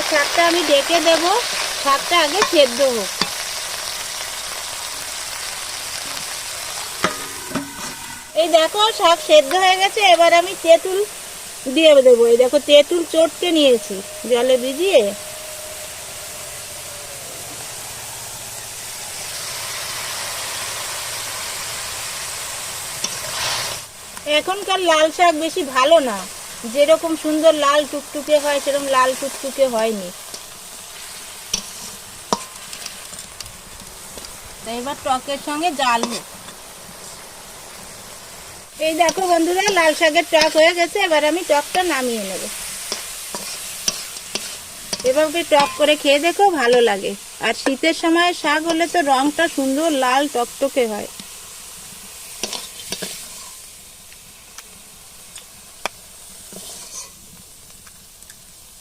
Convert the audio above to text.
এবার শাকটা আমি ঢেকে দেব, শাকটা আগে সেদ্ধ হোক। এই দেখো শাক সেদ্ধ হয়ে গেছে, এবার আমি তেঁতুল দিয়ে দেবো। এই দেখো তেঁতুল চটকে নিয়েছি জলে ভিজিয়ে। এখনকার লাল শাক বেশি ভালো না, যেরকম সুন্দর লাল টুকটুকে হয় সেরকম লাল টুকটুকে হয়নি। এবার টকের সঙ্গে জাল হোক। এই দেখো বন্ধুরা, লাল শাকের টক হয়ে গেছে, এবার আমি টকটা নামিয়ে নেব। এভাবে টক করে খেয়ে দেখো, ভালো লাগে। আর শীতের সময় শাক হলে তো রংটা সুন্দর লাল টকটকে হয়।